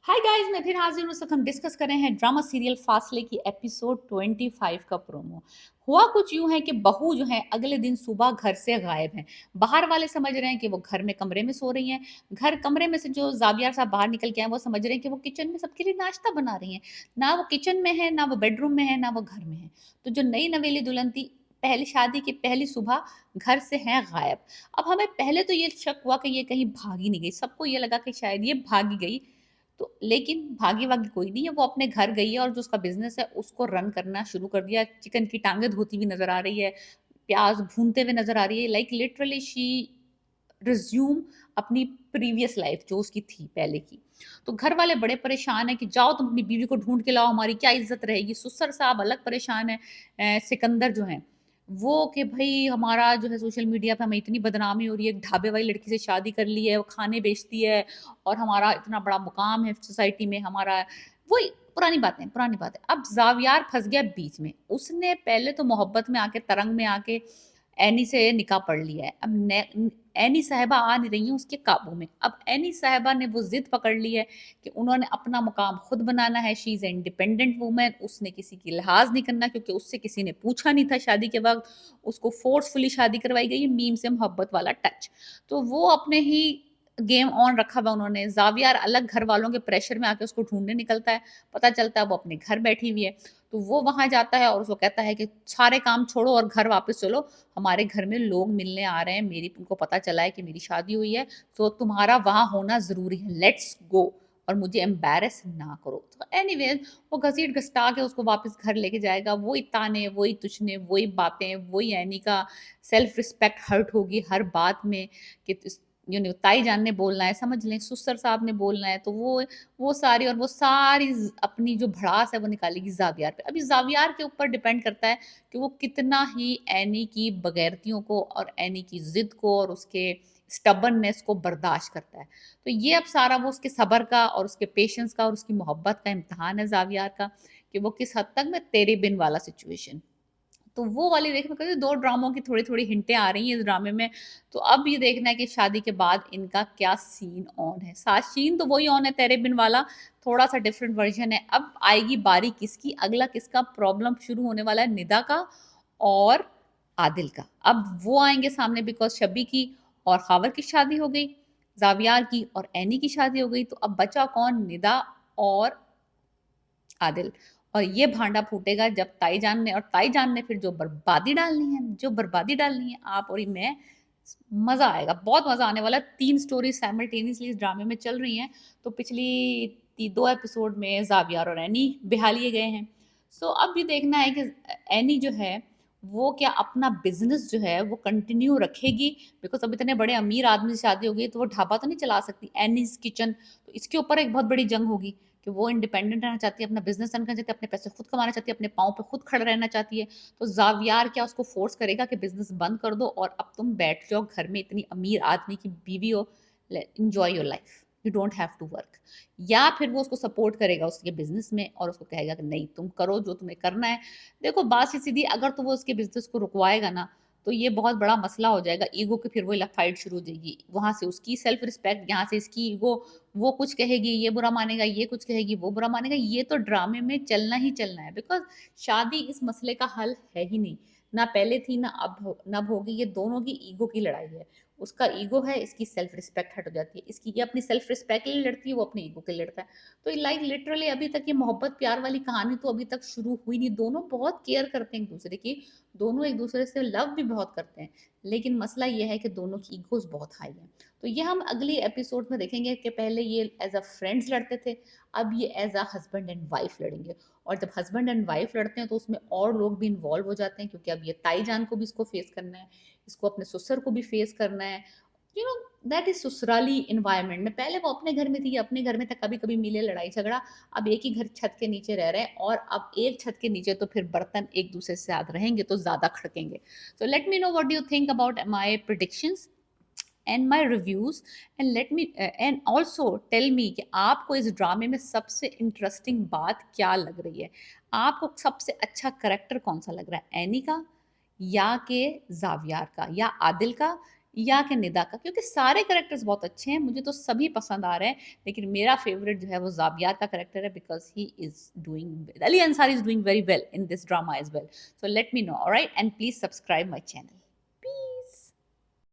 Hi guys, मैं फिर हाजिर हूँ। इस वक्त हम डिस्कस कर रहे हैं ड्रामा सीरियल फासले की एपिसोड 25 का प्रोमो। हुआ कुछ यूं है कि बहू जो है अगले दिन सुबह घर से गायब है। बाहर वाले समझ रहे हैं कि वो घर में कमरे में सो रही हैं। घर कमरे में से जो जाविया साहब बाहर निकल के आए वो समझ रहे हैं कि वो किचन में सबके लिए नाश्ता बना रही हैं। ना वो किचन में है, ना वो बेडरूम में है, ना वो घर में है। तो जो नई नवेली दुल्हन थी, पहली शादी की पहली सुबह घर से है गायब। अब हमें पहले तो ये शक हुआ कि ये कहीं भागी नहीं गई। सबको ये लगा कि शायद ये भागी गई। तो लेकिन भागी-वागी कोई नहीं है, वो अपने घर गई है और जो उसका बिज़नेस है उसको रन करना शुरू कर दिया। चिकन की टाँगें धोती हुई नज़र आ रही है, प्याज़ भूनते हुए नज़र आ रही है। लाइक लिटरली शी रिज़्यूम अपनी प्रीवियस लाइफ़ जो उसकी थी पहले की। तो घर वाले बड़े परेशान हैं कि जाओ तुम अपनी बीवी को ढूँढ के लाओ, हमारी क्या इज़्ज़त रहेगी। सुसर साहब अलग परेशान हैं। सिकंदर जो हैं, वो कि भई हमारा जो है सोशल मीडिया पे हमें इतनी बदनामी हो रही है, एक ढाबे वाली लड़की से शादी कर ली है, वो खाने बेचती है और हमारा इतना बड़ा मुकाम है सोसाइटी में हमारा। वही पुरानी बातें। अब ज़ावियार फँस गया बीच में। उसने पहले तो मोहब्बत में आके, तरंग में आके एनी से निकाह पढ़ लिया है। अब ने एनी साहिबा आ नहीं रही हैं उसके काबू में। अब एनी साहिबा ने वो ज़िद पकड़ ली है कि उन्होंने अपना मुकाम खुद बनाना है। She is independent woman. उसने किसी की लिहाज़ नहीं करना क्योंकि उससे किसी ने पूछा नहीं था शादी के वक़्त। उसको फ़ोर्सफुली शादी करवाई गई है, मीम से मोहब्बत वाला टच। तो वो अपने ही गेम ऑन रखा हुआ उन्होंने। ज़ावियार अलग घर वालों के प्रेशर में आके उसको ढूँढने निकलता है। पता चलता है वो अपने घर बैठी हुई है। तो वो वहाँ जाता है और उसको कहता है कि सारे काम छोड़ो और घर वापस चलो। हमारे घर में लोग मिलने आ रहे हैं। मेरी उनको पता चला है कि मेरी शादी हुई है, तो तुम्हारा वहाँ होना ज़रूरी है। लेट्स गो और मुझे एम्बैरेस ना करो। तो एनीवेज़ वो घसीट-घसटा के उसको वापस घर लेके जाएगा। वही ताने, वही तुछने, वही बातें, वही एनी का सेल्फ रिस्पेक्ट हर्ट होगी हर बात में कि इस ताई जान ने बोलना है, समझ लें सुसर साहब ने बोलना है, तो वो सारी और वो सारी अपनी जो भड़ास है वो निकालेगी ज़ावियार पे। अभी ज़ावियार के ऊपर डिपेंड करता है कि वो कितना ही एनी की बगैरतियों को और एनी की ज़िद को और उसके स्टबर्ननेस को बर्दाश्त करता है। तो ये अब सारा वो उसके सब्र का और उसके पेशेंस का और उसकी मोहब्बत का इम्तिहान है ज़ावियार का कि वो किस हद तक में तेरे बिन वाला सिचुएशन। तो वो वाली देख मैं कहती हूँ 2 ड्रामों की थोड़ी-थोड़ी हिंटें आ रही हैं इस ड्रामे में। तो अब ये देखना है कि शादी के बाद इनका क्या सीन ऑन है। सीन तो वही ऑन है तेरे बिन वाला, थोड़ा-सा डिफरेंट वर्ज़न है। अब आएगी बारी किसकी, अगला किसका प्रॉब्लम शुरू होने वाला है निदा का और आदिल का। अब वो आएँगे सामने बिकॉज़ शब्बी की और ख़ावर की शादी हो गई, ज़ावियार की और एनी की शादी हो गई। तो अब बचा कौन? निदा और आदिल। और ये भांडा फूटेगा जब ताईजान ने फिर जो बर्बादी डालनी है आप और मैं, मज़ा आएगा, बहुत मज़ा आने वाला है। 3 स्टोरी साइमल्टेनियसली इस ड्रामे में चल रही हैं। तो पिछली ती 2 एपिसोड में ज़ावियार और एनी बिहा लिए गए हैं। सो अब ये देखना है कि एनी जो है वो क्या अपना बिज़नेस जो है वो कंटिन्यू रखेगी बिकॉज़ अब इतने बड़े अमीर आदमी से शादी हो गई है तो वो ढाबा तो नहीं चला सकती। एनीज़ किचन, तो इसके ऊपर एक बहुत बड़ी जंग होगी। कि वो इंडिपेंडेंट रहना चाहती है, अपना बिज़नेस रन करना चाहती है, अपने पैसे खुद कमाना चाहती है, अपने पाँव पे खुद खड़ा रहना चाहती है। तो ज़ावियार क्या उसको फ़ोर्स करेगा कि बिज़नेस बंद कर दो और अब तुम बैठ जाओ घर में, इतनी अमीर आदमी की बीवी हो, ले enjoy your life, you don't have to work. या फिर वो उसको सपोर्ट करेगा उसके बिज़नेस में और उसको कहेगा कि नहीं तुम करो जो तुम्हें करना है। देखो बात सीधी, अगर तो वो उसके बिज़नेस को रुकवाएगा ना, तो ये बहुत बड़ा मसला हो जाएगा। ईगो की फिर वही फाइट शुरू हो जाएगी। वहाँ से उसकी सेल्फ रिस्पेक्ट, यहाँ से इसकी ईगो। वो कुछ कहेगी, ये बुरा मानेगा, ये कुछ कहेगी, वो बुरा मानेगा। ये तो ड्रामे में चलना ही चलना है बिकॉज़ शादी इस मसले का हल है ही नहीं। ना पहले थी, ना अब होगी। ये दोनों की ईगो की लड़ाई है। उसका ईगो है, इसकी सेल्फ रिस्पेक्ट हट हो जाती है। इसकी ये अपनी सेल्फ रिस्पेक्ट के लिए लड़ती है, वो अपने ईगो के लिए लड़ता है। तो लाइक लिटरली अभी तक ये मोहब्बत प्यार वाली कहानी तो अभी तक शुरू हुई नहीं। दोनों बहुत केयर करते हैं एक-दूसरे की, दोनों एक-दूसरे से लव भी बहुत करते हैं। लेकिन मसला ये है कि दोनों की ईगोज़ बहुत हाई हैं। तो ये हम अगली एपिसोड में देखेंगे कि पहले ये एज़ अ फ्रेंड्स लड़ते थे, अब ये as a husband and wife लड़ेंगे। और जब हस्बैंड एंड वाइफ लड़ते हैं तो उसमें और लोग भी इन्वॉल्व हो जाते हैं क्योंकि अब ये ताई जान को भी इसको फेस करना है, इसको अपने ससुर को भी फेस करना है। यू नो दैट इज़ ससुराली एनवायरनमेंट में। पहले वो अपने घर में थी, अपने घर में था, कभी-कभी मिले लड़ाई झगड़ा। अब एक ही घर छत के नीचे रह रहे हैं और अब एक छत के नीचे तो फिर बर्तन एक-दूसरे से साथ रहेंगे तो ज़्यादा खड़केंगे। So let me know what do you think about my predictions and my reviews and let me and also tell me कि आपको इस ड्रामे में सबसे इंटरेस्टिंग बात क्या लग रही है? आपको सबसे अच्छा कैरेक्टर कौन-सा लग रहा है? एनी का या के ज़ावियार का या आदिल का یا کہ ندا کا، کیونکہ سارے کریکٹرز بہت اچھے ہیں، مجھے تو سبھی پسند آ رہے ہیں، لیکن میرا فیوریٹ جو ہے وہ زابیہ کا کریکٹر ہے، because he is doing Ali Ansari is doing very well in this drama as well. So let me know alright and please subscribe my channel.